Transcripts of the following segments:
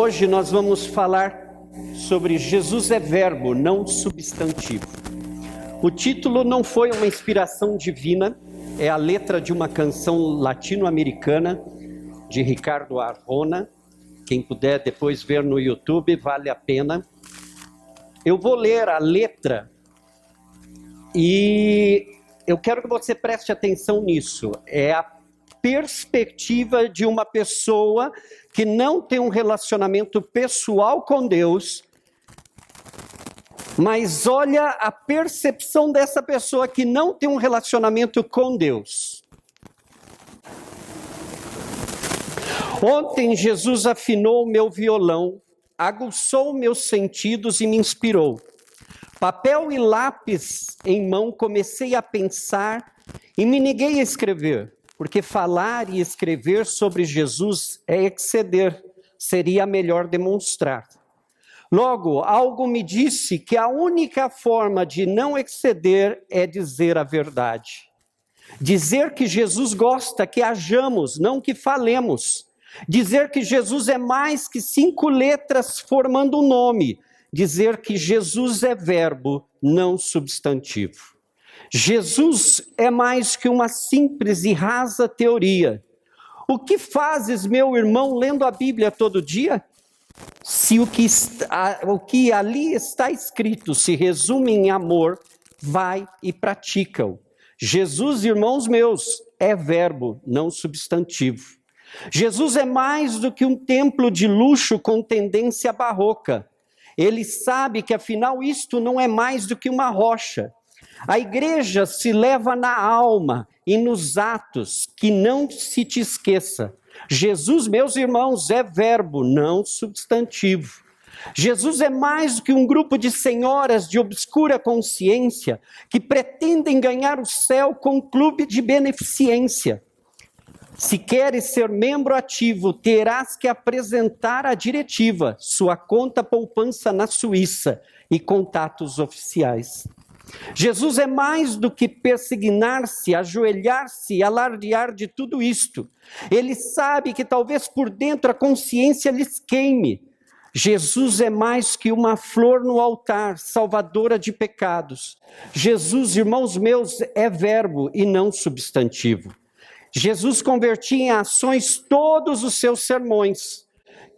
Hoje nós vamos falar sobre Jesus é verbo, não substantivo. O título não foi uma inspiração divina, é a letra de uma canção latino-americana de Ricardo Arjona. Quem puder depois ver no YouTube, vale a pena. Eu vou ler a letra e eu quero que você preste atenção nisso. É a perspectiva de uma pessoa que não tem um relacionamento pessoal com Deus, mas olha a percepção dessa pessoa que não tem um relacionamento com Deus. Ontem Jesus afinou meu violão, aguçou meus sentidos e me inspirou. Papel e lápis em mão, comecei a pensar e me neguei a escrever, porque falar e escrever sobre Jesus é exceder, seria melhor demonstrar. Logo, algo me disse que a única forma de não exceder é dizer a verdade. Dizer que Jesus gosta que hajamos, não que falemos. Dizer que Jesus é mais que 5 letras formando um nome. Dizer que Jesus é verbo, não substantivo. Jesus é mais que uma simples e rasa teoria. O que fazes, meu irmão, lendo a Bíblia todo dia? Se o que ali está escrito se resume em amor, vai e pratica-o. Jesus, irmãos meus, é verbo, não substantivo. Jesus é mais do que um templo de luxo com tendência barroca. Ele sabe que afinal isto não é mais do que uma rocha. A igreja se leva na alma e nos atos, que não se te esqueça. Jesus, meus irmãos, é verbo, não substantivo. Jesus é mais do que um grupo de senhoras de obscura consciência que pretendem ganhar o céu com um clube de beneficência. Se queres ser membro ativo, terás que apresentar à diretiva sua conta poupança na Suíça e contatos oficiais. Jesus é mais do que persignar-se, ajoelhar-se e alardear de tudo isto. Ele sabe que talvez por dentro a consciência lhes queime. Jesus é mais que uma flor no altar, salvadora de pecados. Jesus, irmãos meus, é verbo e não substantivo. Jesus convertia em ações todos os seus sermões,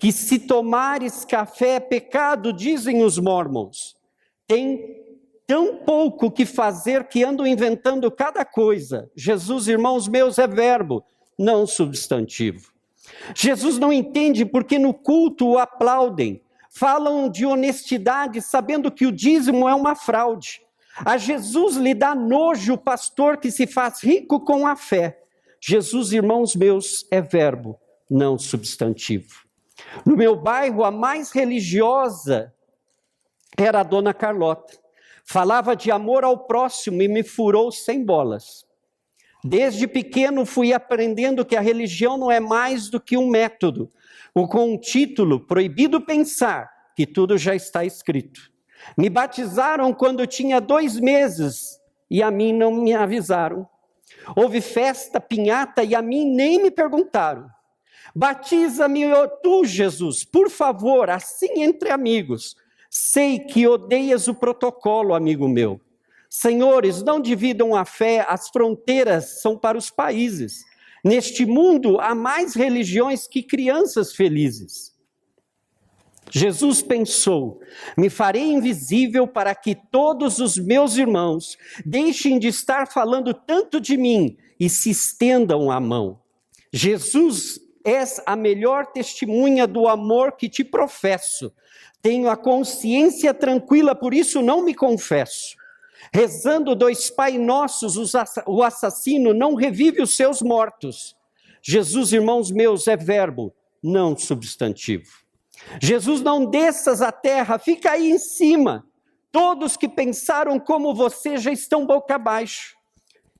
que se tomares café é pecado, dizem os mormons. Tem tão pouco que fazer que andam inventando cada coisa. Jesus, irmãos meus, é verbo, não substantivo. Jesus não entende porque no culto o aplaudem, falam de honestidade sabendo que o dízimo é uma fraude. A Jesus lhe dá nojo o pastor que se faz rico com a fé. Jesus, irmãos meus, é verbo, não substantivo. No meu bairro, a mais religiosa era a dona Carlota. Falava de amor ao próximo e me furou 100 bolas. Desde pequeno fui aprendendo que a religião não é mais do que um método, ou com um título, proibido pensar, que tudo já está escrito. Me batizaram quando tinha 2 meses e a mim não me avisaram. Houve festa, pinhata e a mim nem me perguntaram. Batiza-me tu, Jesus, por favor, assim entre amigos. Sei que odeias o protocolo, amigo meu. Senhores, não dividam a fé, as fronteiras são para os países. Neste mundo há mais religiões que crianças felizes. Jesus pensou, me farei invisível para que todos os meus irmãos deixem de estar falando tanto de mim e se estendam a mão. Jesus, és a melhor testemunha do amor que te professo. Tenho a consciência tranquila, por isso não me confesso. Rezando 2 Pai Nossos, o assassino não revive os seus mortos. Jesus, irmãos meus, é verbo, não substantivo. Jesus, não desças à terra, fica aí em cima. Todos que pensaram como você já estão boca abaixo.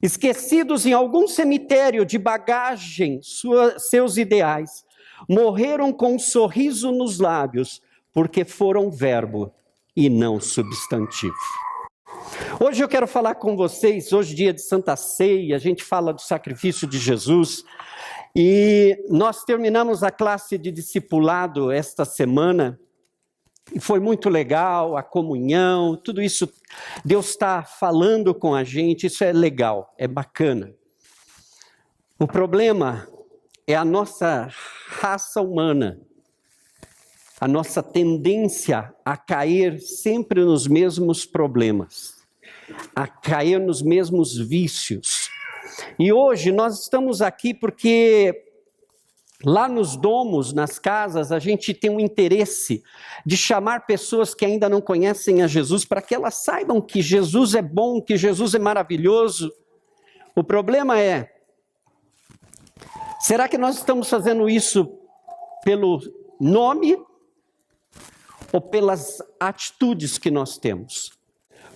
Esquecidos em algum cemitério de bagagem, seus ideais. Morreram com um sorriso nos lábios, porque foram verbo e não substantivo. Hoje eu quero falar com vocês, hoje dia de Santa Ceia, a gente fala do sacrifício de Jesus, e nós terminamos a classe de discipulado esta semana, e foi muito legal, a comunhão, tudo isso, Deus está falando com a gente, isso é legal, é bacana. O problema é a nossa raça humana, a nossa tendência a cair sempre nos mesmos problemas, a cair nos mesmos vícios. E hoje nós estamos aqui porque lá nos domos, nas casas, a gente tem um interesse de chamar pessoas que ainda não conhecem a Jesus para que elas saibam que Jesus é bom, que Jesus é maravilhoso. O problema é, será que nós estamos fazendo isso pelo nome ou pelas atitudes que nós temos?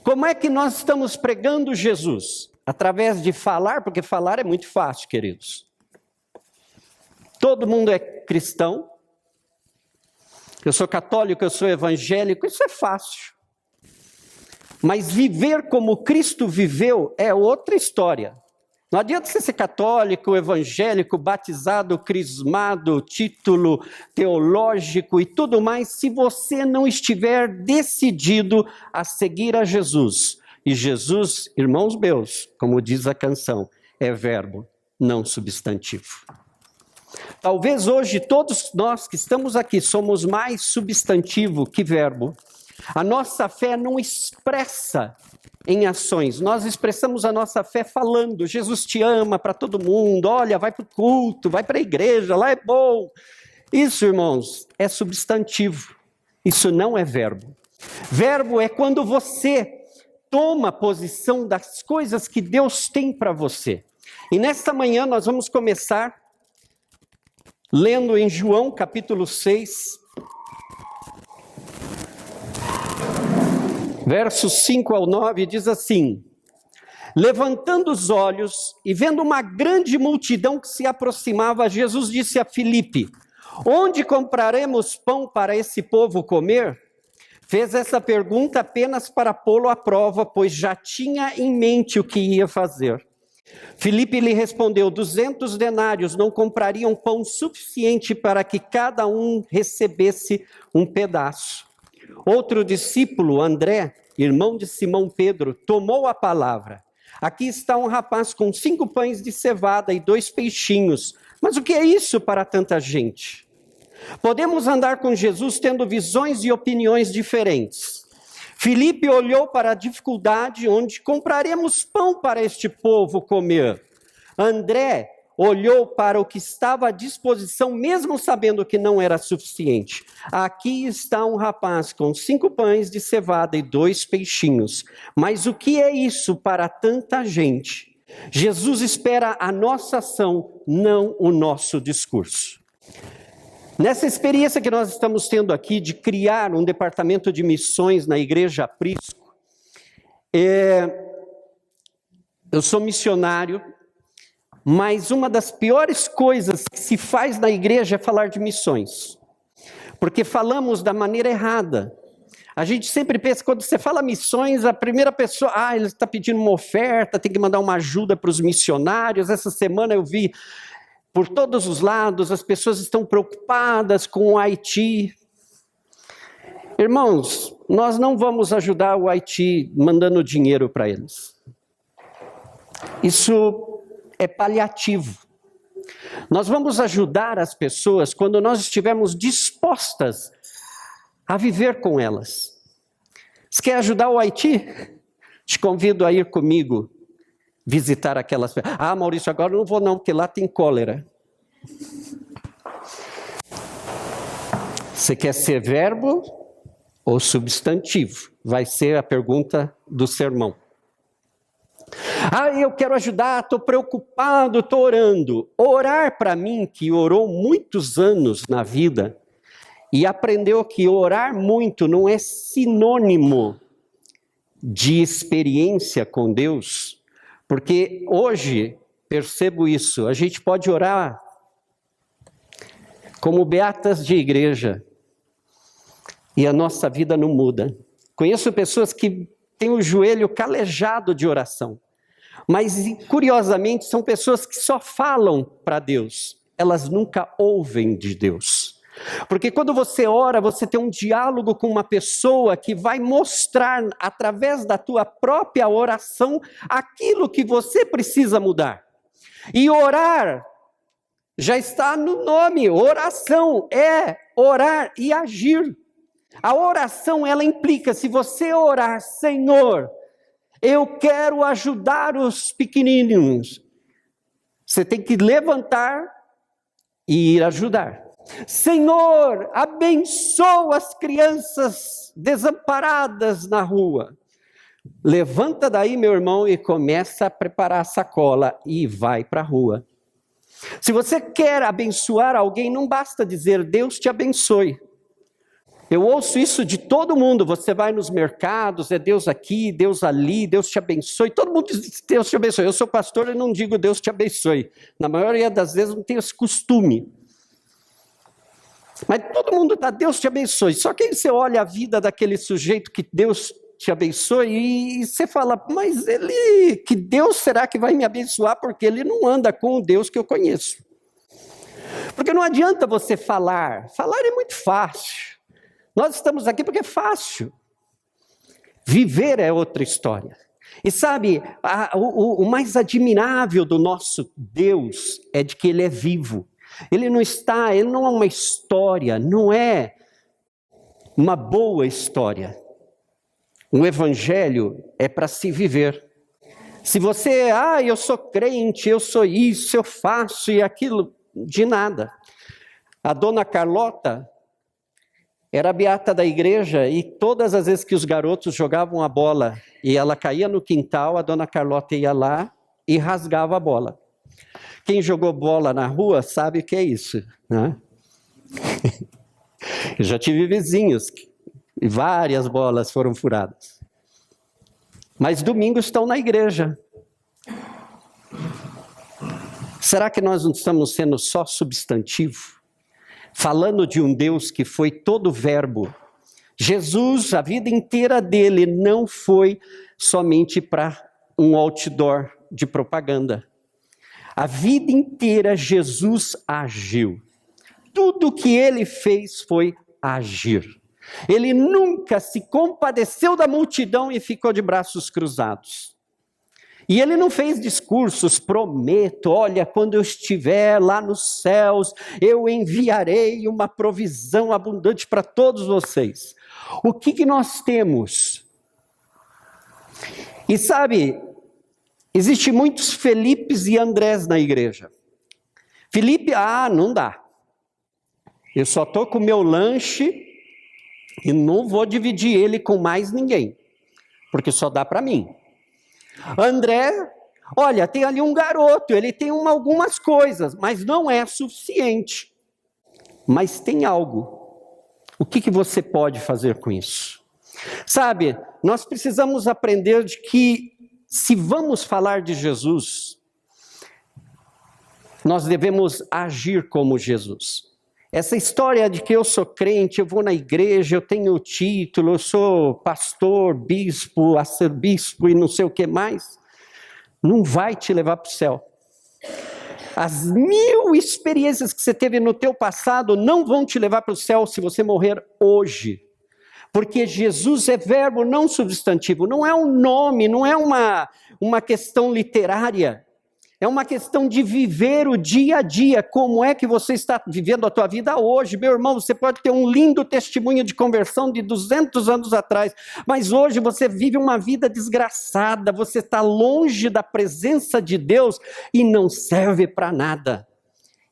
Como é que nós estamos pregando Jesus? Através de falar, porque falar é muito fácil, queridos. Todo mundo é cristão. Eu sou católico, eu sou evangélico, isso é fácil. Mas viver como Cristo viveu é outra história. Não adianta você ser católico, evangélico, batizado, crismado, título teológico e tudo mais, se você não estiver decidido a seguir a Jesus. E Jesus, irmãos meus, como diz a canção, é verbo, não substantivo. Talvez hoje todos nós que estamos aqui somos mais substantivo que verbo. A nossa fé não expressa em ações, nós expressamos a nossa fé falando, Jesus te ama para todo mundo, olha, vai para o culto, vai para a igreja, lá é bom. Isso, irmãos, é substantivo, isso não é verbo. Verbo é quando você toma posição das coisas que Deus tem para você. E nesta manhã nós vamos começar lendo em João capítulo 6, versos 5 ao 9, diz assim: levantando os olhos e vendo uma grande multidão que se aproximava, Jesus disse a Filipe: onde compraremos pão para esse povo comer? Fez essa pergunta apenas para pô-lo à prova, pois já tinha em mente o que ia fazer. Filipe lhe respondeu: 200 denários não comprariam pão suficiente para que cada um recebesse um pedaço. Outro discípulo, André, irmão de Simão Pedro, tomou a palavra. Aqui está um rapaz com 5 pães de cevada e 2 peixinhos. Mas o que é isso para tanta gente? Podemos andar com Jesus tendo visões e opiniões diferentes. Filipe olhou para a dificuldade onde compraremos pão para este povo comer. André olhou para o que estava à disposição, mesmo sabendo que não era suficiente. Aqui está um rapaz com 5 pães de cevada e 2 peixinhos. Mas o que é isso para tanta gente? Jesus espera a nossa ação, não o nosso discurso. Nessa experiência que nós estamos tendo aqui de criar um departamento de missões na Igreja Aprisco, eu sou missionário, mas uma das piores coisas que se faz na igreja é falar de missões, porque falamos da maneira errada. A gente sempre pensa, quando você fala missões, a primeira pessoa, ele está pedindo uma oferta, tem que mandar uma ajuda para os missionários. Essa semana eu vi, por todos os lados, as pessoas estão preocupadas com o Haiti. Irmãos, nós não vamos ajudar o Haiti mandando dinheiro para eles. Isso é paliativo. Nós vamos ajudar as pessoas quando nós estivermos dispostas a viver com elas. Você quer ajudar o Haiti? Te convido a ir comigo visitar aquelas pessoas. Maurício, agora eu não vou não, porque lá tem cólera. Você quer ser verbo ou substantivo? Vai ser a pergunta do sermão. Eu quero ajudar, estou preocupado, estou orando. Orar para mim, que orou muitos anos na vida, e aprendeu que orar muito não é sinônimo de experiência com Deus, porque hoje, percebo isso, a gente pode orar como beatas de igreja, e a nossa vida não muda. Conheço pessoas que têm o joelho calejado de oração. Mas, curiosamente, são pessoas que só falam para Deus. Elas nunca ouvem de Deus. Porque quando você ora, você tem um diálogo com uma pessoa que vai mostrar, através da tua própria oração, aquilo que você precisa mudar. E orar já está no nome. Oração é orar e agir. A oração, ela implica, se você orar, Senhor, eu quero ajudar os pequenininhos, você tem que levantar e ir ajudar. Senhor, abençoa as crianças desamparadas na rua. Levanta daí, meu irmão, e começa a preparar a sacola e vai para a rua. Se você quer abençoar alguém, não basta dizer Deus te abençoe. Eu ouço isso de todo mundo, você vai nos mercados, é Deus aqui, Deus ali, Deus te abençoe. Todo mundo diz Deus te abençoe. Eu sou pastor e não digo Deus te abençoe. Na maioria das vezes não tenho esse costume. Mas todo mundo está, Deus te abençoe. Só que aí você olha a vida daquele sujeito que Deus te abençoe e você fala, mas ele, que Deus será que vai me abençoar? Porque ele não anda com o Deus que eu conheço. Porque não adianta você falar é muito fácil. Nós estamos aqui porque é fácil. Viver é outra história. E sabe, o mais admirável do nosso Deus é de que Ele é vivo. Ele não é uma história, não é uma boa história. O Evangelho é para se viver. Se você, eu sou crente, eu sou isso, eu faço e aquilo, de nada. A dona Carlota era a beata da igreja e todas as vezes que os garotos jogavam a bola e ela caía no quintal, a dona Carlota ia lá e rasgava a bola. Quem jogou bola na rua sabe o que é isso, né? Eu já tive vizinhos e várias bolas foram furadas. Mas domingos estão na igreja. Será que nós não estamos sendo só substantivo? Falando de um Deus que foi todo verbo. Jesus, a vida inteira dele não foi somente para um outdoor de propaganda. A vida inteira Jesus agiu. Tudo que ele fez foi agir. Ele nunca se compadeceu da multidão e ficou de braços cruzados. E ele não fez discursos, prometo, olha, quando eu estiver lá nos céus, eu enviarei uma provisão abundante para todos vocês. O que nós temos? E sabe, existem muitos Felipes e Andrés na igreja. Felipe, não dá. Eu só estou com o meu lanche e não vou dividir ele com mais ninguém, porque só dá para mim. André, olha, tem ali um garoto, ele tem algumas coisas, mas não é suficiente. Mas tem algo. O que você pode fazer com isso? Sabe, nós precisamos aprender de que, se vamos falar de Jesus, nós devemos agir como Jesus. Essa história de que eu sou crente, eu vou na igreja, eu tenho o título, eu sou pastor, bispo, arcebispo e não sei o que mais, não vai te levar para o céu. As 1000 experiências que você teve no teu passado não vão te levar para o céu se você morrer hoje. Porque Jesus é verbo, não substantivo, não é um nome, não é uma questão literária. É uma questão de viver o dia a dia. Como é que você está vivendo a tua vida hoje? Meu irmão, você pode ter um lindo testemunho de conversão de 200 anos atrás, mas hoje você vive uma vida desgraçada, você está longe da presença de Deus e não serve para nada.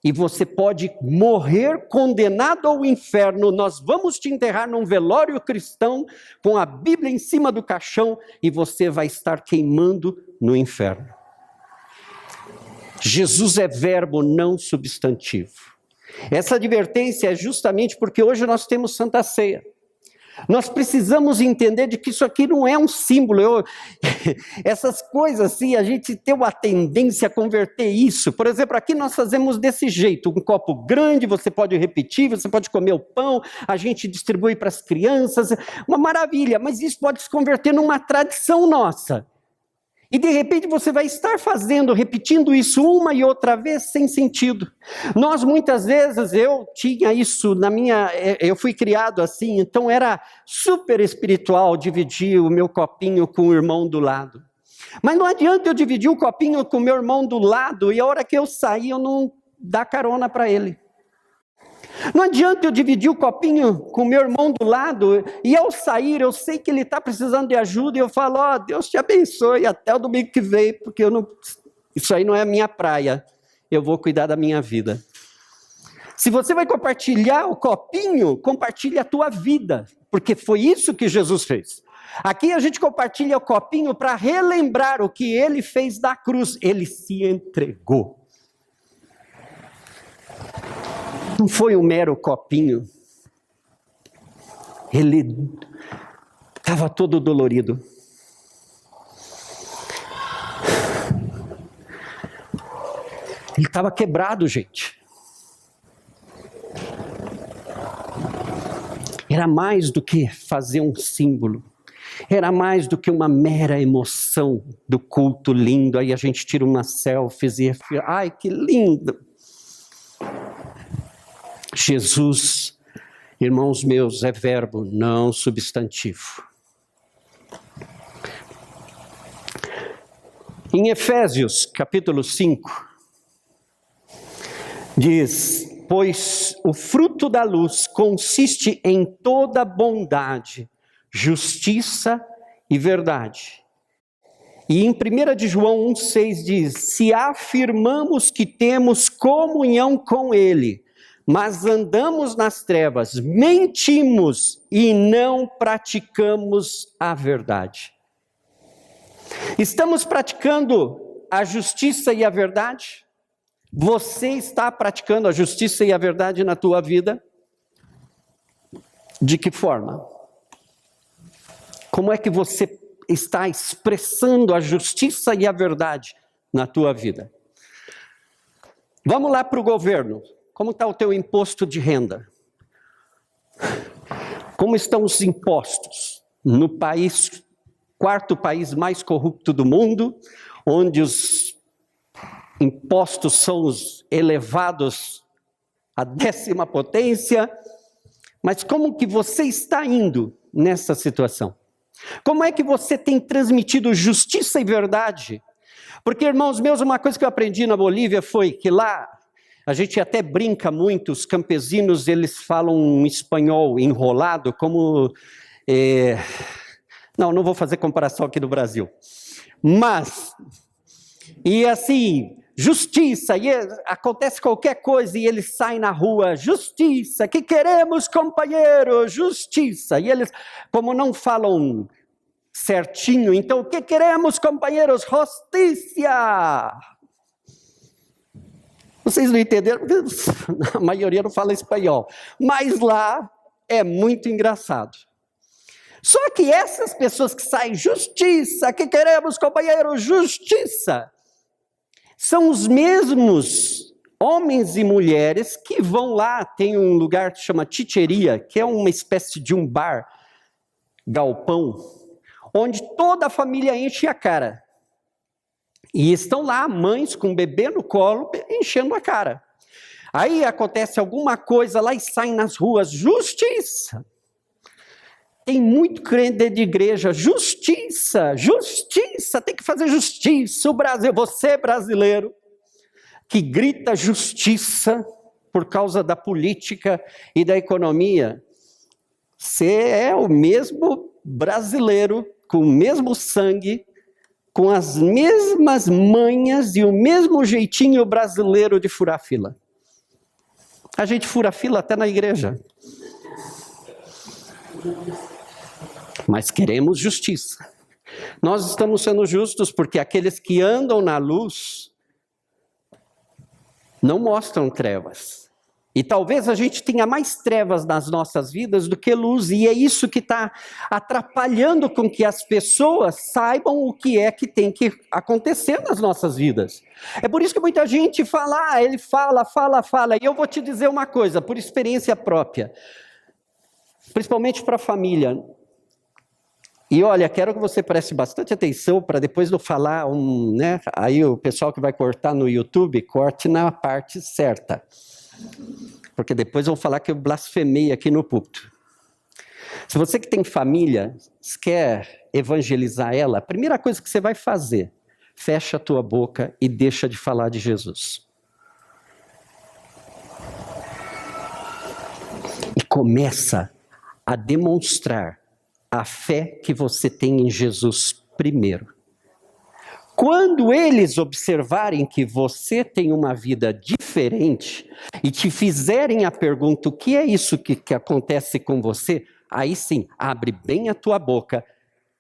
E você pode morrer condenado ao inferno. Nós vamos te enterrar num velório cristão com a Bíblia em cima do caixão e você vai estar queimando no inferno. Jesus é verbo, não substantivo. Essa advertência é justamente porque hoje nós temos Santa Ceia. Nós precisamos entender de que isso aqui não é um símbolo. Essas coisas assim, a gente tem uma tendência a converter isso. Por exemplo, aqui nós fazemos desse jeito, um copo grande, você pode repetir, você pode comer o pão, a gente distribui para as crianças, uma maravilha, mas isso pode se converter numa tradição nossa. E de repente você vai estar repetindo isso uma e outra vez sem sentido. Nós muitas vezes, eu tinha isso eu fui criado assim, então era super espiritual dividir o meu copinho com o irmão do lado. Mas não adianta eu dividir o copinho com o meu irmão do lado e a hora que eu sair eu não dar carona para ele. Não adianta eu dividir o copinho com o meu irmão do lado e ao sair eu sei que ele está precisando de ajuda e eu falo, Deus te abençoe até o domingo que vem, porque isso aí não é a minha praia, eu vou cuidar da minha vida. Se você vai compartilhar o copinho, compartilhe a tua vida, porque foi isso que Jesus fez. Aqui a gente compartilha o copinho para relembrar o que ele fez na cruz, ele se entregou. Não foi um mero copinho. Ele estava todo dolorido. Ele estava quebrado, gente. Era mais do que fazer um símbolo. Era mais do que uma mera emoção do culto lindo. Aí a gente tira umas selfies e ai, que lindo. Jesus, irmãos meus, é verbo, não substantivo. Em Efésios, capítulo 5, diz, pois o fruto da luz consiste em toda bondade, justiça e verdade. E em 1 de João 1,6 diz, se afirmamos que temos comunhão com Ele, mas andamos nas trevas, mentimos e não praticamos a verdade. Estamos praticando a justiça e a verdade? Você está praticando a justiça e a verdade na tua vida? De que forma? Como é que você está expressando a justiça e a verdade na tua vida? Vamos lá para o governo. Como está o teu imposto de renda? Como estão os impostos no país, quarto país mais corrupto do mundo, onde os impostos são os elevados à 10ª potência? Mas como que você está indo nessa situação? Como é que você tem transmitido justiça e verdade? Porque, irmãos meus, uma coisa que eu aprendi na Bolívia foi que lá, a gente até brinca muito, os campesinos, eles falam um espanhol enrolado, como... Não vou fazer comparação aqui no Brasil. Mas, e assim, justiça, e acontece qualquer coisa e eles saem na rua, justiça, que queremos, companheiro, justiça. E eles, como não falam certinho, então, o que queremos, companheiros? Justiça! Vocês não entenderam, porque a maioria não fala espanhol. Mas lá é muito engraçado. Só que essas pessoas que saem, justiça, que queremos, companheiro, justiça, são os mesmos homens e mulheres que vão lá, tem um lugar que chama Chicheria, que é uma espécie de um bar, galpão, onde toda a família enche a cara. E estão lá mães com o bebê no colo, enchendo a cara. Aí acontece alguma coisa lá e saem nas ruas, justiça. Tem muito crente dentro de igreja, justiça, justiça, tem que fazer justiça. O Brasil, você brasileiro, que grita justiça por causa da política e da economia, você é o mesmo brasileiro, com o mesmo sangue, com as mesmas manhas e o mesmo jeitinho brasileiro de furar fila. A gente fura fila até na igreja. Mas queremos justiça. Nós estamos sendo justos porque aqueles que andam na luz não mostram trevas. E talvez a gente tenha mais trevas nas nossas vidas do que luz, e é isso que está atrapalhando com que as pessoas saibam o que é que tem que acontecer nas nossas vidas. É por isso que muita gente fala, ele fala, e eu vou te dizer uma coisa, por experiência própria, principalmente para a família. E olha, quero que você preste bastante atenção para depois não falar, aí o pessoal que vai cortar no YouTube, corte na parte certa. Porque depois vão falar que eu blasfemei aqui no púlpito. Se você que tem família, quer evangelizar ela, a primeira coisa que você vai fazer, fecha a tua boca e deixa de falar de Jesus. E começa a demonstrar a fé que você tem em Jesus primeiro. Quando eles observarem que você tem uma vida diferente e te fizerem a pergunta, o que é isso que acontece com você? Aí sim, abre bem a tua boca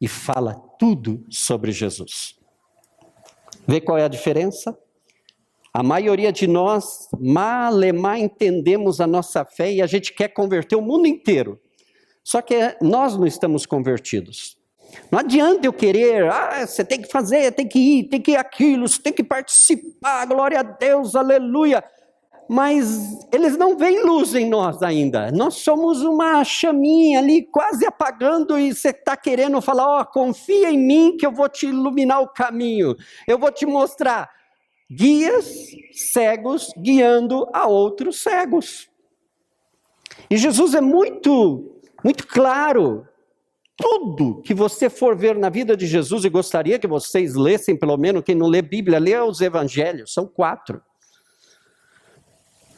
e fala tudo sobre Jesus. Vê qual é a diferença? A maioria de nós, malemar, entendemos a nossa fé e a gente quer converter o mundo inteiro. Só que nós não estamos convertidos. Não adianta eu querer, você tem que fazer, tem que ir aquilo, você tem que participar, glória a Deus, aleluia. Mas eles não veem luz em nós ainda. Nós somos uma chaminha ali, quase apagando, e você está querendo falar, confia em mim que eu vou te iluminar o caminho. Eu vou te mostrar guias cegos guiando a outros cegos. E Jesus é muito claro. Tudo que você for ver na vida de Jesus, e gostaria que vocês lessem, pelo menos quem não lê Bíblia, lê os Evangelhos, são 4.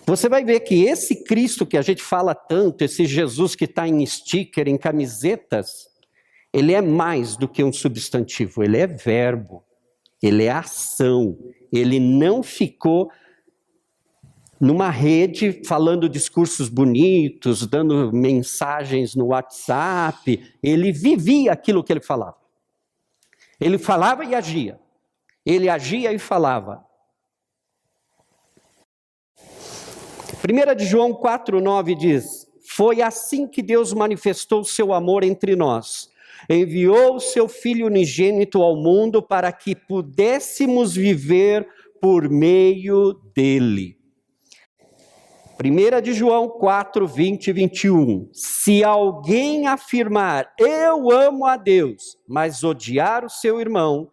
Você vai ver que esse Cristo que a gente fala tanto, esse Jesus que está em sticker, em camisetas, ele é mais do que um substantivo, ele é verbo, ele é ação, ele não ficou numa rede, falando discursos bonitos, dando mensagens no WhatsApp, ele vivia aquilo que ele falava. Ele falava e agia. Ele agia e falava. 1 de João 4,9 diz, foi assim que Deus manifestou o seu amor entre nós. Enviou o seu Filho unigênito ao mundo para que pudéssemos viver por meio dele. 1 de João 4, 20 e 21. Se alguém afirmar, eu amo a Deus, mas odiar o seu irmão,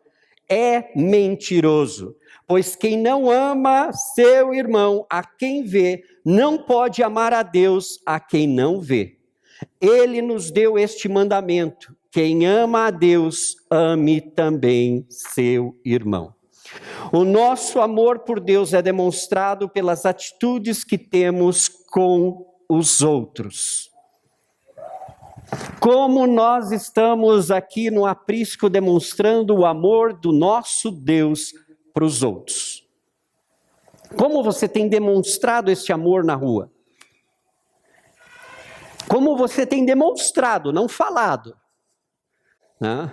é mentiroso. Pois quem não ama seu irmão, a quem vê, não pode amar a Deus, a quem não vê. Ele nos deu este mandamento, quem ama a Deus, ame também seu irmão. O nosso amor por Deus é demonstrado pelas atitudes que temos com os outros. Como nós estamos aqui no aprisco demonstrando o amor do nosso Deus para os outros? Como você tem demonstrado esse amor na rua? Como você tem demonstrado, não falado, né?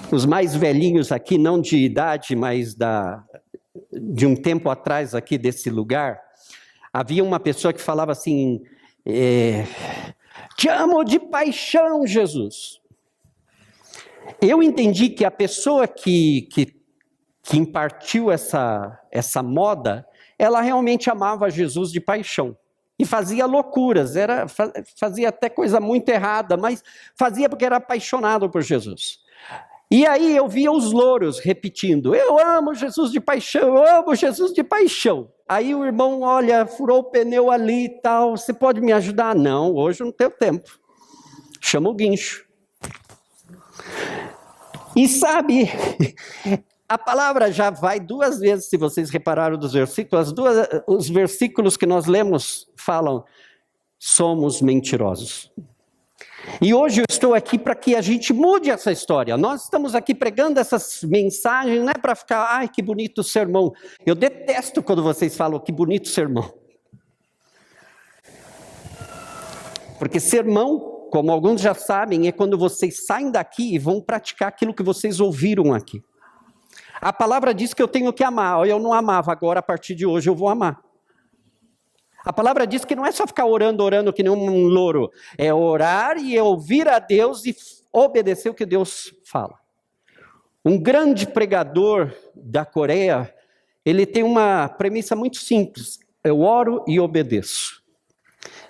Os mais velhinhos aqui, não de idade, mas de um tempo atrás aqui desse lugar, havia uma pessoa que falava assim, te amo de paixão, Jesus. Eu entendi que a pessoa que impartiu essa moda, ela realmente amava Jesus de paixão. E fazia loucuras, fazia até coisa muito errada, mas fazia porque era apaixonado por Jesus. E aí eu via os louros repetindo, eu amo Jesus de paixão, eu amo Jesus de paixão. Aí o irmão, olha, furou o pneu ali e tal, você pode me ajudar? Não, hoje eu não tenho tempo. Chama o guincho. E sabe, a palavra já vai 2 vezes, se vocês repararam dos versículos, os versículos que nós lemos falam, somos mentirosos. E hoje eu estou aqui para que a gente mude essa história. Nós estamos aqui pregando essas mensagens, não é para ficar, ai que bonito sermão. Eu detesto quando vocês falam que bonito sermão. Porque sermão, como alguns já sabem, é quando vocês saem daqui e vão praticar aquilo que vocês ouviram aqui. A palavra diz que eu tenho que amar. Eu não amava, agora a partir de hoje eu vou amar. A palavra diz que não é só ficar orando que nem um louro. É orar e ouvir a Deus e obedecer o que Deus fala. Um grande pregador da Coreia, ele tem uma premissa muito simples. Eu oro e obedeço.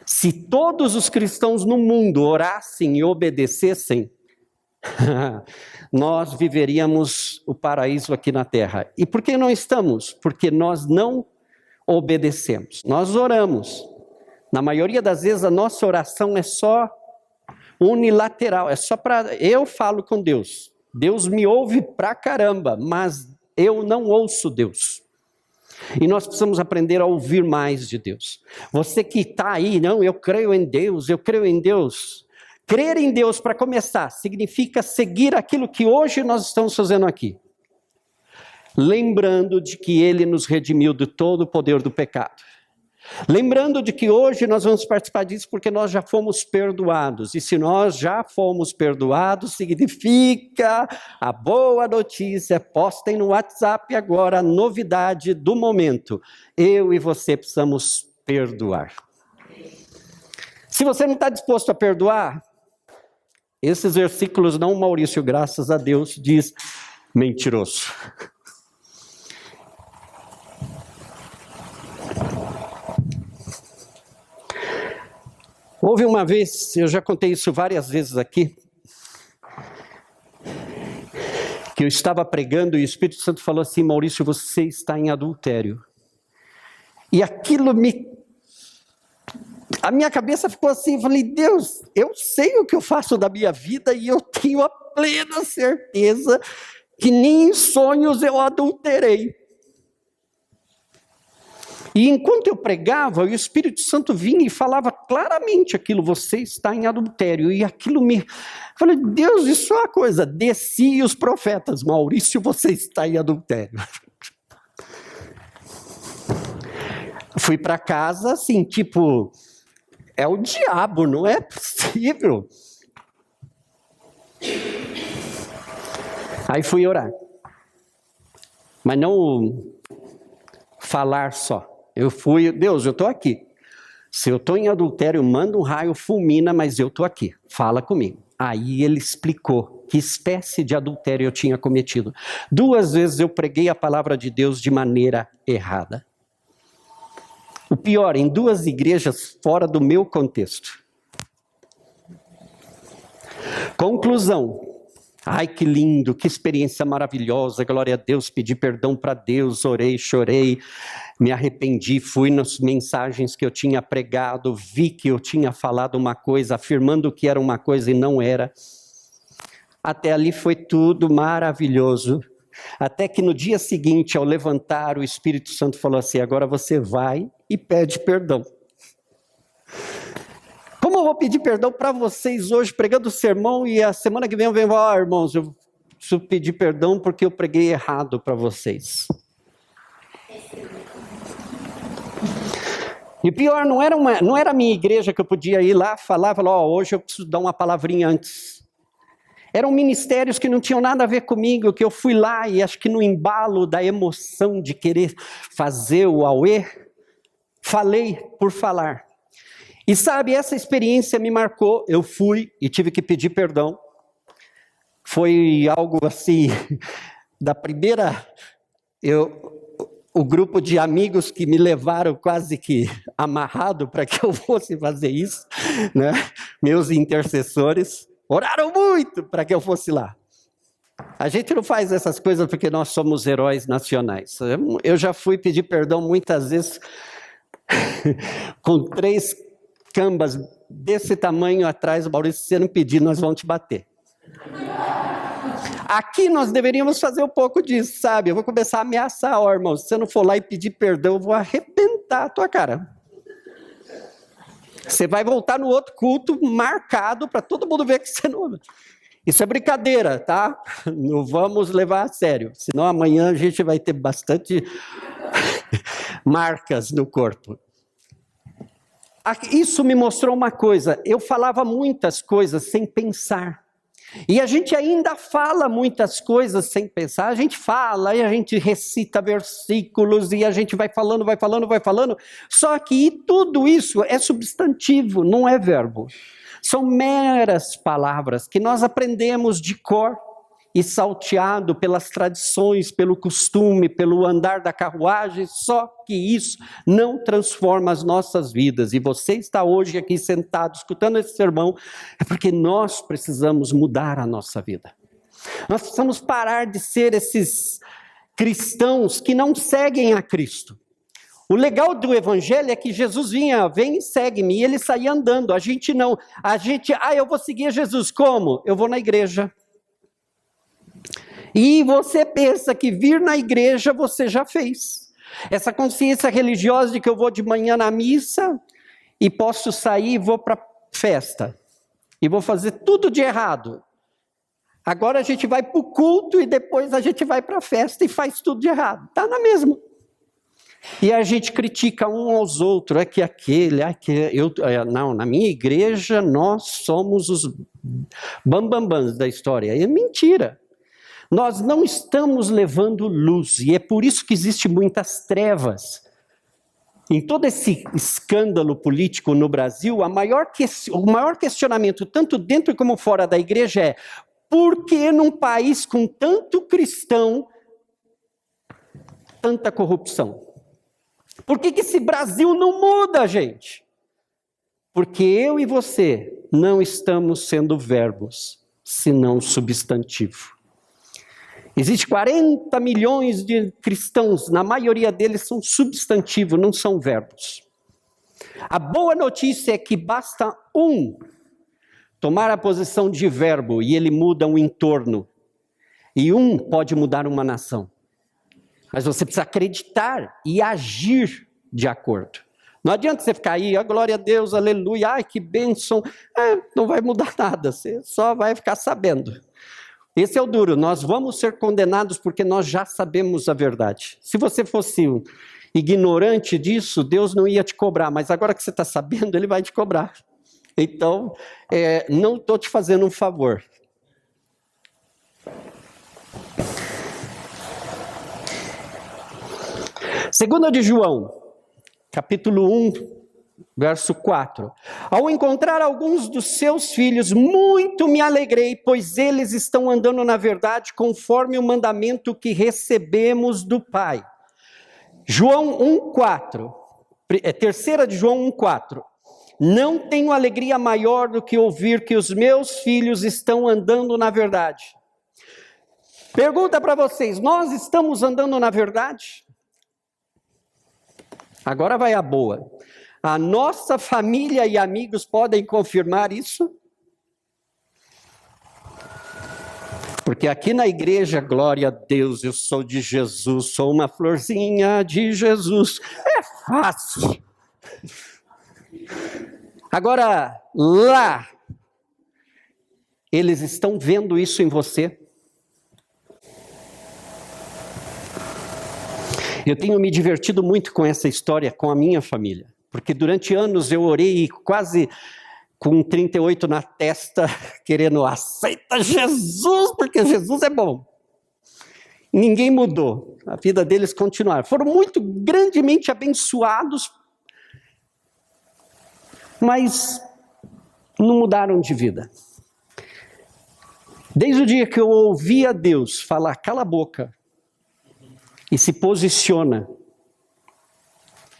Se todos os cristãos no mundo orassem e obedecessem, nós viveríamos o paraíso aqui na terra. E por que não estamos? Porque nós não obedecemos. Nós oramos. Na maioria das vezes a nossa oração é só unilateral, é só para... Eu falo com Deus. Deus me ouve pra caramba, mas eu não ouço Deus. E nós precisamos aprender a ouvir mais de Deus. Você que está aí, não, eu creio em Deus, eu creio em Deus. Crer em Deus, para começar, significa seguir aquilo que hoje nós estamos fazendo aqui. Lembrando de que Ele nos redimiu de todo o poder do pecado. Lembrando de que hoje nós vamos participar disso porque nós já fomos perdoados. E se nós já fomos perdoados, significa a boa notícia. Postem no WhatsApp agora a novidade do momento. Eu e você precisamos perdoar. Se você não está disposto a perdoar, esses versículos não, Maurício, graças a Deus, diz mentiroso. Houve uma vez, eu já contei isso várias vezes aqui, que eu estava pregando e o Espírito Santo falou assim, Maurício, você está em adultério. E aquilo a minha cabeça ficou assim, eu falei, Deus, eu sei o que eu faço da minha vida e eu tenho a plena certeza que nem em sonhos eu adulterei. E enquanto eu pregava, o Espírito Santo vinha e falava claramente aquilo, você está em adultério. E aquilo me... Falei, Deus, isso é uma coisa, desci os profetas, Maurício, você está em adultério. Fui para casa, assim, tipo, é o diabo, não é possível. Aí fui orar. Mas não falar só. Eu fui, Deus, eu estou aqui. Se eu estou em adultério, manda um raio, fulmina, mas eu estou aqui. Fala comigo. Aí ele explicou que espécie de adultério eu tinha cometido. 2 vezes eu preguei a palavra de Deus de maneira errada. O pior, em 2 igrejas fora do meu contexto. Conclusão. Ai, que lindo, que experiência maravilhosa, glória a Deus, pedi perdão para Deus, orei, chorei, me arrependi, fui nas mensagens que eu tinha pregado, vi que eu tinha falado uma coisa, afirmando que era uma coisa e não era. Até ali foi tudo maravilhoso, até que no dia seguinte, ao levantar, o Espírito Santo falou assim, agora você vai e pede perdão. Como eu vou pedir perdão para vocês hoje, pregando o sermão, e a semana que vem eu venho falar, irmãos, eu preciso pedir perdão porque eu preguei errado para vocês. E pior, não era a minha igreja que eu podia ir lá falar, hoje eu preciso dar uma palavrinha antes. Eram ministérios que não tinham nada a ver comigo, que eu fui lá e acho que no embalo da emoção de querer fazer o auê, falei por falar. E sabe, essa experiência me marcou, eu fui e tive que pedir perdão. Foi algo assim, da primeira, o grupo de amigos que me levaram quase que amarrado para que eu fosse fazer isso, né? Meus intercessores, oraram muito para que eu fosse lá. A gente não faz essas coisas porque nós somos heróis nacionais. Eu já fui pedir perdão muitas vezes com 3 cambas desse tamanho atrás, Maurício, se você não pedir, nós vamos te bater. Aqui nós deveríamos fazer um pouco disso, sabe? Eu vou começar a ameaçar, irmão, se você não for lá e pedir perdão, eu vou arrebentar a tua cara. Você vai voltar no outro culto marcado para todo mundo ver que você não... Isso é brincadeira, tá? Não vamos levar a sério, senão amanhã a gente vai ter bastante marcas no corpo. Isso me mostrou uma coisa, eu falava muitas coisas sem pensar. E a gente ainda fala muitas coisas sem pensar, a gente fala e a gente recita versículos e a gente vai falando, só que tudo isso é substantivo, não é verbo. São meras palavras que nós aprendemos de cor e salteado pelas tradições, pelo costume, pelo andar da carruagem, só que isso não transforma as nossas vidas. E você está hoje aqui sentado, escutando esse sermão, é porque nós precisamos mudar a nossa vida. Nós precisamos parar de ser esses cristãos que não seguem a Cristo. O legal do evangelho é que Jesus vinha, vem e segue-me, e ele saía andando. A gente não. Eu vou seguir Jesus. Como? Eu vou na igreja. E você pensa que vir na igreja você já fez. Essa consciência religiosa de que eu vou de manhã na missa e posso sair e vou para a festa. E vou fazer tudo de errado. Agora a gente vai para o culto e depois a gente vai para a festa e faz tudo de errado. Está na mesma. E a gente critica um aos outros. Não, na minha igreja nós somos os bambambãs da história. É mentira. Nós não estamos levando luz, e é por isso que existem muitas trevas. Em todo esse escândalo político no Brasil, o maior questionamento, tanto dentro como fora da igreja, é: por que num país com tanto cristão, tanta corrupção? Por que esse Brasil não muda, gente? Porque eu e você não estamos sendo verbos, senão substantivo. Existem 40 milhões de cristãos, na maioria deles são substantivos, não são verbos. A boa notícia é que basta um tomar a posição de verbo e ele muda um entorno. E um pode mudar uma nação. Mas você precisa acreditar e agir de acordo. Não adianta você ficar aí, glória a Deus, aleluia, ai que bênção. Não vai mudar nada, você só vai ficar sabendo. Esse é o duro, nós vamos ser condenados porque nós já sabemos a verdade. Se você fosse um ignorante disso, Deus não ia te cobrar, mas agora que você está sabendo, Ele vai te cobrar. Então, não estou te fazendo um favor. Segunda de João, capítulo 1, verso 4. Ao encontrar alguns dos seus filhos, muito me alegrei, pois eles estão andando na verdade conforme o mandamento que recebemos do Pai. João 1,4. Terceira de João 1,4. Não tenho alegria maior do que ouvir que os meus filhos estão andando na verdade. Pergunta para vocês, nós estamos andando na verdade? Agora vai a boa. A nossa família e amigos podem confirmar isso? Porque aqui na igreja, glória a Deus, eu sou de Jesus, sou uma florzinha de Jesus. É fácil. Agora, lá, eles estão vendo isso em você? Eu tenho me divertido muito com essa história, com a minha família. Porque durante anos eu orei quase com 38 na testa, querendo, aceita Jesus, porque Jesus é bom. Ninguém mudou, a vida deles continuaram. Foram muito grandemente abençoados, mas não mudaram de vida. Desde o dia que eu ouvi a Deus falar, cala a boca, e se posiciona,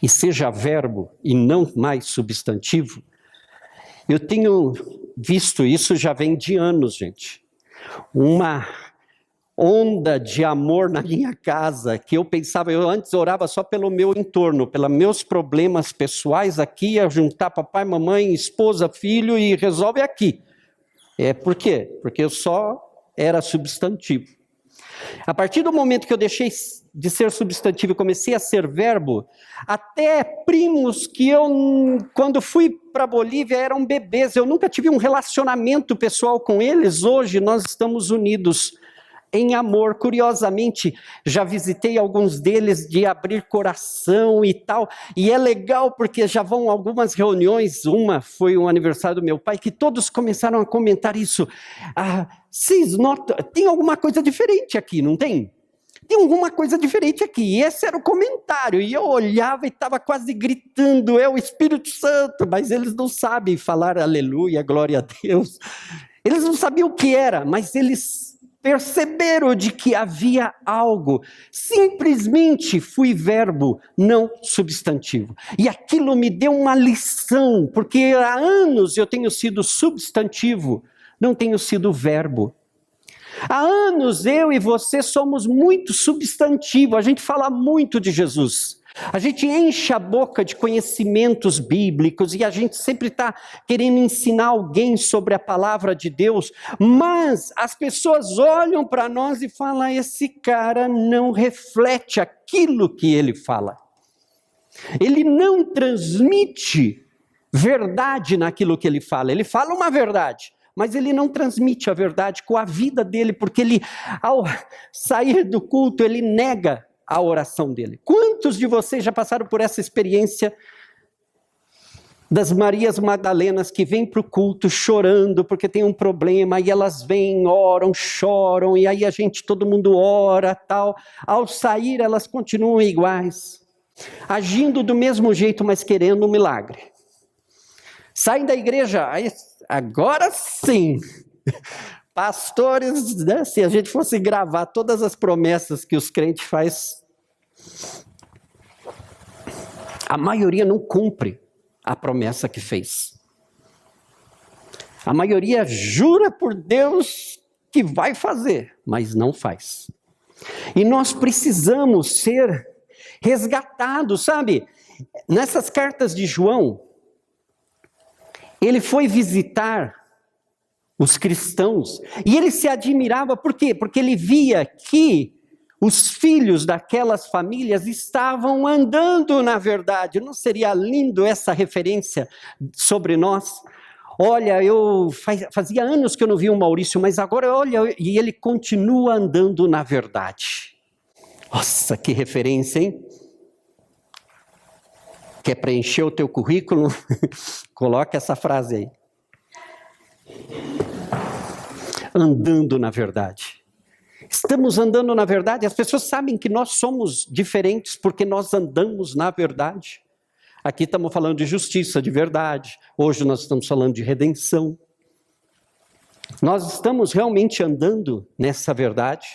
e seja verbo e não mais substantivo, eu tenho visto isso já vem de anos, gente. Uma onda de amor na minha casa, que eu pensava, eu antes orava só pelo meu entorno, pelos meus problemas pessoais aqui, ia juntar papai, mamãe, esposa, filho e resolve aqui. Por quê? Porque eu só era substantivo. A partir do momento que eu deixei de ser substantivo e comecei a ser verbo, até primos que eu, quando fui para a Bolívia, eram bebês, eu nunca tive um relacionamento pessoal com eles, hoje nós estamos unidos em amor. Curiosamente, já visitei alguns deles de abrir coração e tal, e é legal porque já vão algumas reuniões, uma foi um aniversário do meu pai, que todos começaram a comentar isso. Vocês notam, tem alguma coisa diferente aqui, não tem? Tem alguma coisa diferente aqui, e esse era o comentário, e eu olhava e estava quase gritando, é o Espírito Santo, mas eles não sabem falar aleluia, glória a Deus, eles não sabiam o que era, mas eles perceberam de que havia algo, simplesmente fui verbo, não substantivo, e aquilo me deu uma lição, porque há anos eu tenho sido substantivo, não tenho sido verbo. Há anos eu e você somos muito substantivo, a gente fala muito de Jesus, a gente enche a boca de conhecimentos bíblicos e a gente sempre está querendo ensinar alguém sobre a palavra de Deus, mas as pessoas olham para nós e falam, esse cara não reflete aquilo que ele fala, ele não transmite verdade naquilo que ele fala uma verdade, mas ele não transmite a verdade com a vida dele, porque ele, ao sair do culto, ele nega a oração dele. Quantos de vocês já passaram por essa experiência das Marias Magdalenas que vêm para o culto chorando porque tem um problema, e elas vêm, oram, choram, e aí todo mundo ora, tal. Ao sair, elas continuam iguais, agindo do mesmo jeito, mas querendo um milagre. Saem da igreja, agora sim, pastores, né, se a gente fosse gravar todas as promessas que os crentes fazem, a maioria não cumpre a promessa que fez. A maioria jura por Deus que vai fazer, mas não faz. E nós precisamos ser resgatados, sabe? Nessas cartas de João, ele foi visitar os cristãos, e ele se admirava, por quê? Porque ele via que os filhos daquelas famílias estavam andando na verdade. Não seria lindo essa referência sobre nós? Olha, fazia anos que eu não vi o Maurício, mas agora olha, e ele continua andando na verdade. Nossa, que referência, hein? Quer preencher o teu currículo? Coloca essa frase aí. Andando na verdade. Estamos andando na verdade. As pessoas sabem que nós somos diferentes porque nós andamos na verdade. Aqui estamos falando de justiça, de verdade. Hoje nós estamos falando de redenção. Nós estamos realmente andando nessa verdade.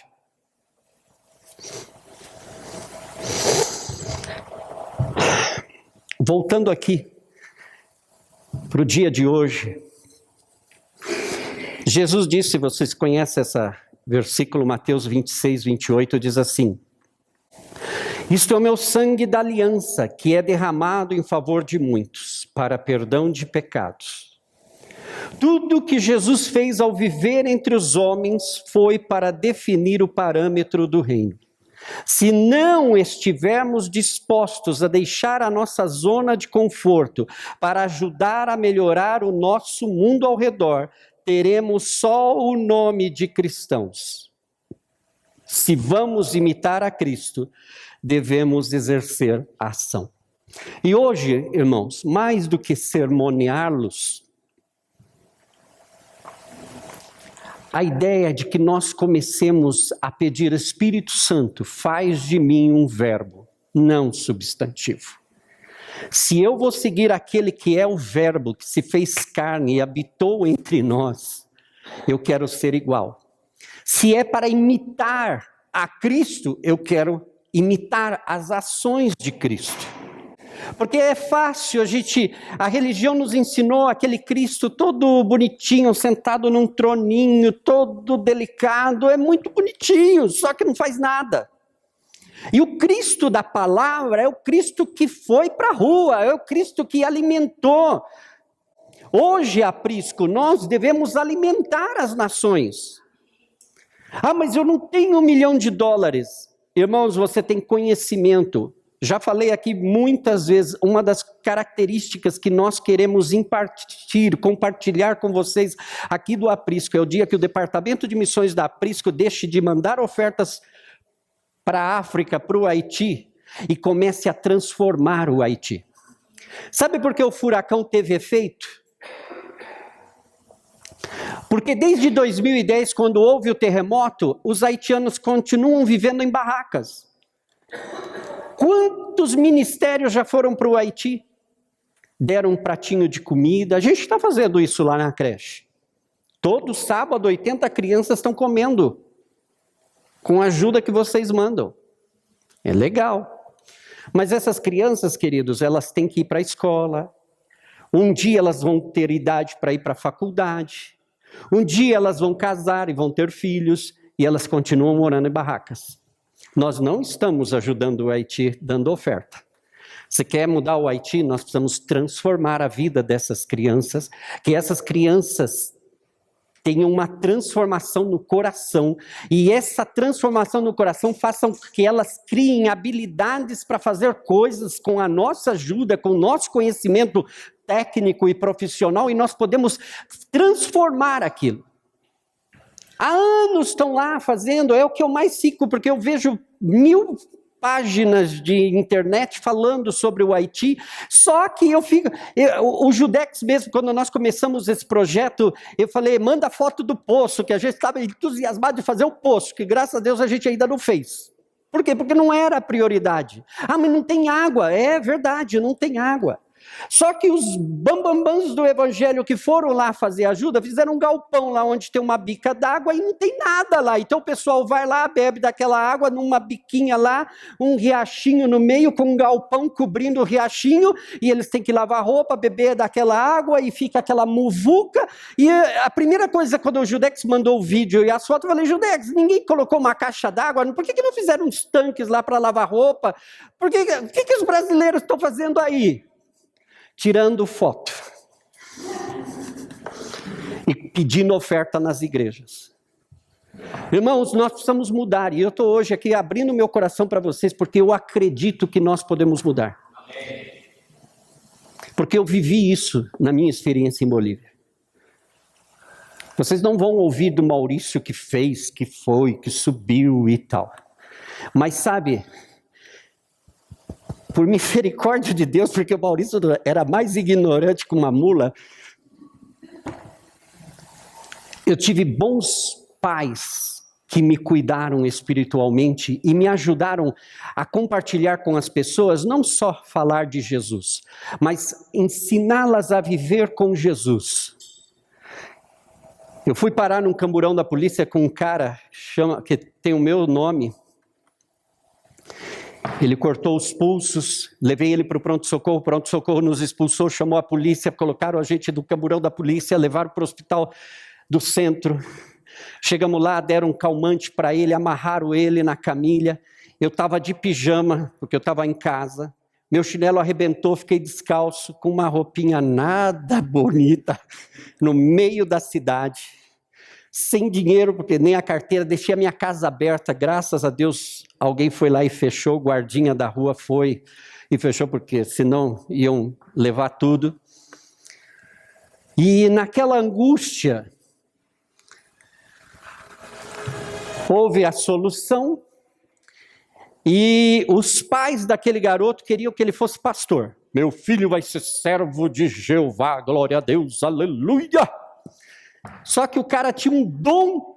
Voltando aqui para o dia de hoje, Jesus disse, vocês conhecem esse versículo, Mateus 26, 28, diz assim: isto é o meu sangue da aliança, que é derramado em favor de muitos, para perdão de pecados. Tudo que Jesus fez ao viver entre os homens foi para definir o parâmetro do reino. Se não estivermos dispostos a deixar a nossa zona de conforto para ajudar a melhorar o nosso mundo ao redor, teremos só o nome de cristãos. Se vamos imitar a Cristo, devemos exercer a ação. E hoje, irmãos, mais do que sermoneá-los, a ideia de que nós comecemos a pedir, Espírito Santo, faz de mim um verbo, não substantivo. Se eu vou seguir aquele que é o verbo, que se fez carne e habitou entre nós, eu quero ser igual. Se é para imitar a Cristo, eu quero imitar as ações de Cristo. Porque é fácil, a religião nos ensinou aquele Cristo todo bonitinho, sentado num troninho, todo delicado, é muito bonitinho, só que não faz nada. E o Cristo da palavra é o Cristo que foi para a rua, é o Cristo que alimentou. Hoje, aprisco, nós devemos alimentar as nações. Mas eu não tenho $1 milhão. Irmãos, você tem conhecimento. Já falei aqui muitas vezes, uma das características que nós queremos impartir, compartilhar com vocês aqui do Aprisco, é o dia que o Departamento de Missões da Aprisco deixe de mandar ofertas para a África, para o Haiti, e comece a transformar o Haiti. Sabe por que o furacão teve efeito? Porque desde 2010, quando houve o terremoto, os haitianos continuam vivendo em barracas. Quantos ministérios já foram para o Haiti? Deram um pratinho de comida. A gente está fazendo isso lá na creche. Todo sábado, 80 crianças estão comendo, com a ajuda que vocês mandam. É legal. Mas essas crianças, queridos, elas têm que ir para a escola. Um dia elas vão ter idade para ir para a faculdade. Um dia elas vão casar e vão ter filhos. E elas continuam morando em barracas. Nós não estamos ajudando o Haiti dando oferta. Se quer mudar o Haiti, nós precisamos transformar a vida dessas crianças, que essas crianças tenham uma transformação no coração, e essa transformação no coração faça com que elas criem habilidades para fazer coisas com a nossa ajuda, com o nosso conhecimento técnico e profissional, e nós podemos transformar aquilo. Há anos estão lá fazendo, é o que eu mais fico, porque eu vejo 1000 páginas de internet falando sobre o Haiti, só que o Judex mesmo, quando nós começamos esse projeto, eu falei, manda foto do poço, que a gente estava entusiasmado de fazer o poço, que graças a Deus a gente ainda não fez. Por quê? Porque não era a prioridade. Ah, mas não tem água. É verdade, não tem água. Só que os bambambãs do evangelho que foram lá fazer ajuda, fizeram um galpão lá onde tem uma bica d'água e não tem nada lá. Então o pessoal vai lá, bebe daquela água numa biquinha lá, um riachinho no meio com um galpão cobrindo o riachinho, e eles têm que lavar roupa, beber daquela água e fica aquela muvuca. E a primeira coisa, quando o Judex mandou o vídeo e as fotos, eu falei, Judex, ninguém colocou uma caixa d'água? Por que não fizeram uns tanques lá para lavar roupa? O que os brasileiros estão fazendo aí? Tirando foto e pedindo oferta nas igrejas. Irmãos, nós precisamos mudar, e eu estou hoje aqui abrindo meu coração para vocês, porque eu acredito que nós podemos mudar. Porque eu vivi isso na minha experiência em Bolívia. Vocês não vão ouvir do Maurício que fez, que foi, que subiu e tal. Mas sabe, por misericórdia de Deus, porque o Maurício era mais ignorante que uma mula, eu tive bons pais que me cuidaram espiritualmente e me ajudaram a compartilhar com as pessoas, não só falar de Jesus, mas ensiná-las a viver com Jesus. Eu fui parar num camburão da polícia com um cara que tem o meu nome. Ele cortou os pulsos, levei ele para o pronto-socorro nos expulsou, chamou a polícia, colocaram a gente do camburão da polícia, levaram para o hospital do centro. Chegamos lá, deram um calmante para ele, amarraram ele na camilha. Eu estava de pijama, porque eu estava em casa. Meu chinelo arrebentou, fiquei descalço, com uma roupinha nada bonita, no meio da cidade. Sem dinheiro, porque nem a carteira, deixei a minha casa aberta, graças a Deus alguém foi lá e fechou, o guardinha da rua foi e fechou, porque senão iam levar tudo. E naquela angústia, houve a solução, e os pais daquele garoto queriam que ele fosse pastor. Meu filho vai ser servo de Jeová, glória a Deus, aleluia! Só que o cara tinha um dom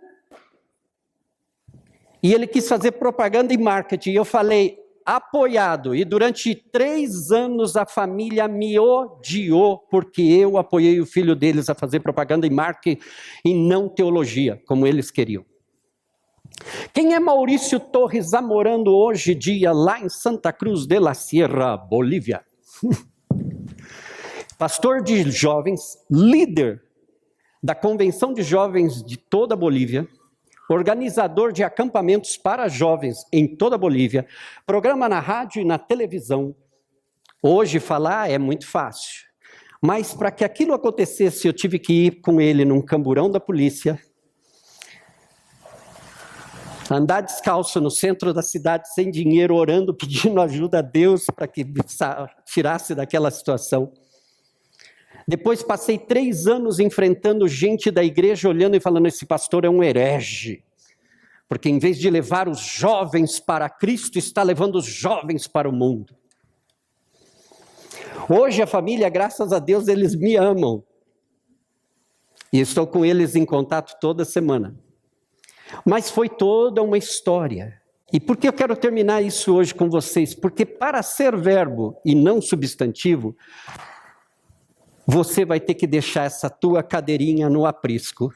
e ele quis fazer propaganda e marketing. E eu falei, apoiado. E durante 3 anos a família me odiou porque eu apoiei o filho deles a fazer propaganda e marketing e não teologia, como eles queriam. Quem é Maurício Torres Zamorano hoje dia lá em Santa Cruz de la Sierra, Bolívia? Pastor de jovens, líder da Convenção de Jovens de toda a Bolívia, organizador de acampamentos para jovens em toda a Bolívia, programa na rádio e na televisão. Hoje falar é muito fácil, mas para que aquilo acontecesse eu tive que ir com ele num camburão da polícia, Andar descalço no centro da cidade, sem dinheiro, orando, pedindo ajuda a Deus para que tirasse daquela situação. Depois passei 3 anos enfrentando gente da igreja, olhando e falando, esse pastor é um herege. Porque em vez de levar os jovens para Cristo, está levando os jovens para o mundo. Hoje a família, graças a Deus, eles me amam. E estou com eles em contato toda semana. Mas foi toda uma história. E por que eu quero terminar isso hoje com vocês? Porque para ser verbo e não substantivo, você vai ter que deixar essa tua cadeirinha no aprisco.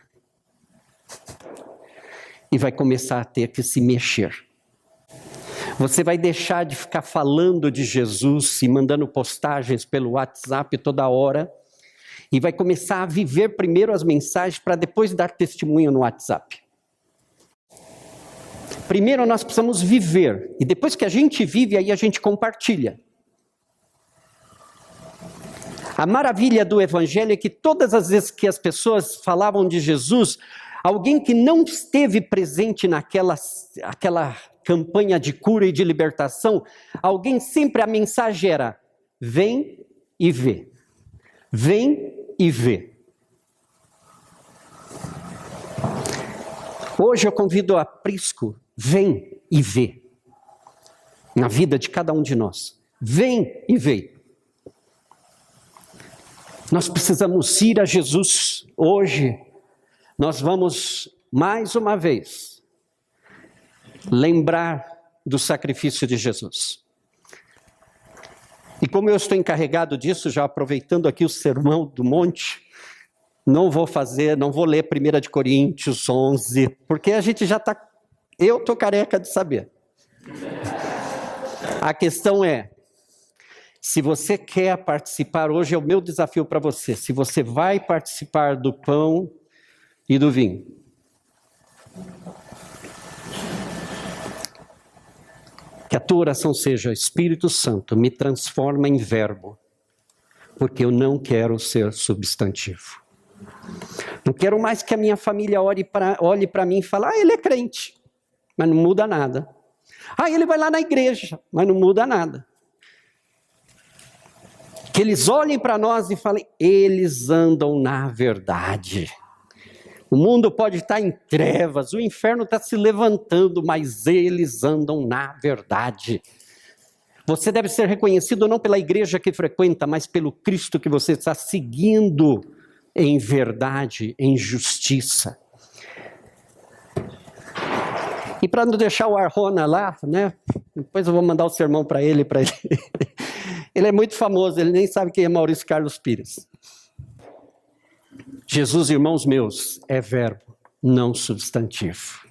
E vai começar a ter que se mexer. Você vai deixar de ficar falando de Jesus e mandando postagens pelo WhatsApp toda hora. E vai começar a viver primeiro as mensagens para depois dar testemunho no WhatsApp. Primeiro nós precisamos viver. E depois que a gente vive, aí a gente compartilha. A maravilha do Evangelho é que todas as vezes que as pessoas falavam de Jesus, alguém que não esteve presente naquela campanha de cura e de libertação, alguém sempre, a mensagem era, vem e vê. Vem e vê. Hoje eu convido a aprisco, vem e vê. Na vida de cada um de nós. Vem e vê. Nós precisamos ir a Jesus hoje. Nós vamos, mais uma vez, lembrar do sacrifício de Jesus. E como eu estou encarregado disso, já aproveitando aqui o sermão do monte, não vou ler 1 Coríntios 11, porque a gente já está, eu estou careca de saber. A questão é, se você quer participar, hoje é o meu desafio para você, se você vai participar do pão e do vinho. Que a tua oração seja, Espírito Santo, me transforma em verbo, porque eu não quero ser substantivo. Não quero mais que a minha família olhe para mim e fale, ele é crente, mas não muda nada. Ele vai lá na igreja, mas não muda nada. Que eles olhem para nós e falem, eles andam na verdade. O mundo pode estar em trevas, o inferno está se levantando, mas eles andam na verdade. Você deve ser reconhecido não pela igreja que frequenta, mas pelo Cristo que você está seguindo em verdade, em justiça. E para não deixar o Arjona lá, né? Depois eu vou mandar o sermão para ele. Ele é muito famoso, ele nem sabe quem é Maurício Carlos Pires. Jesus, irmãos meus, é verbo, não substantivo.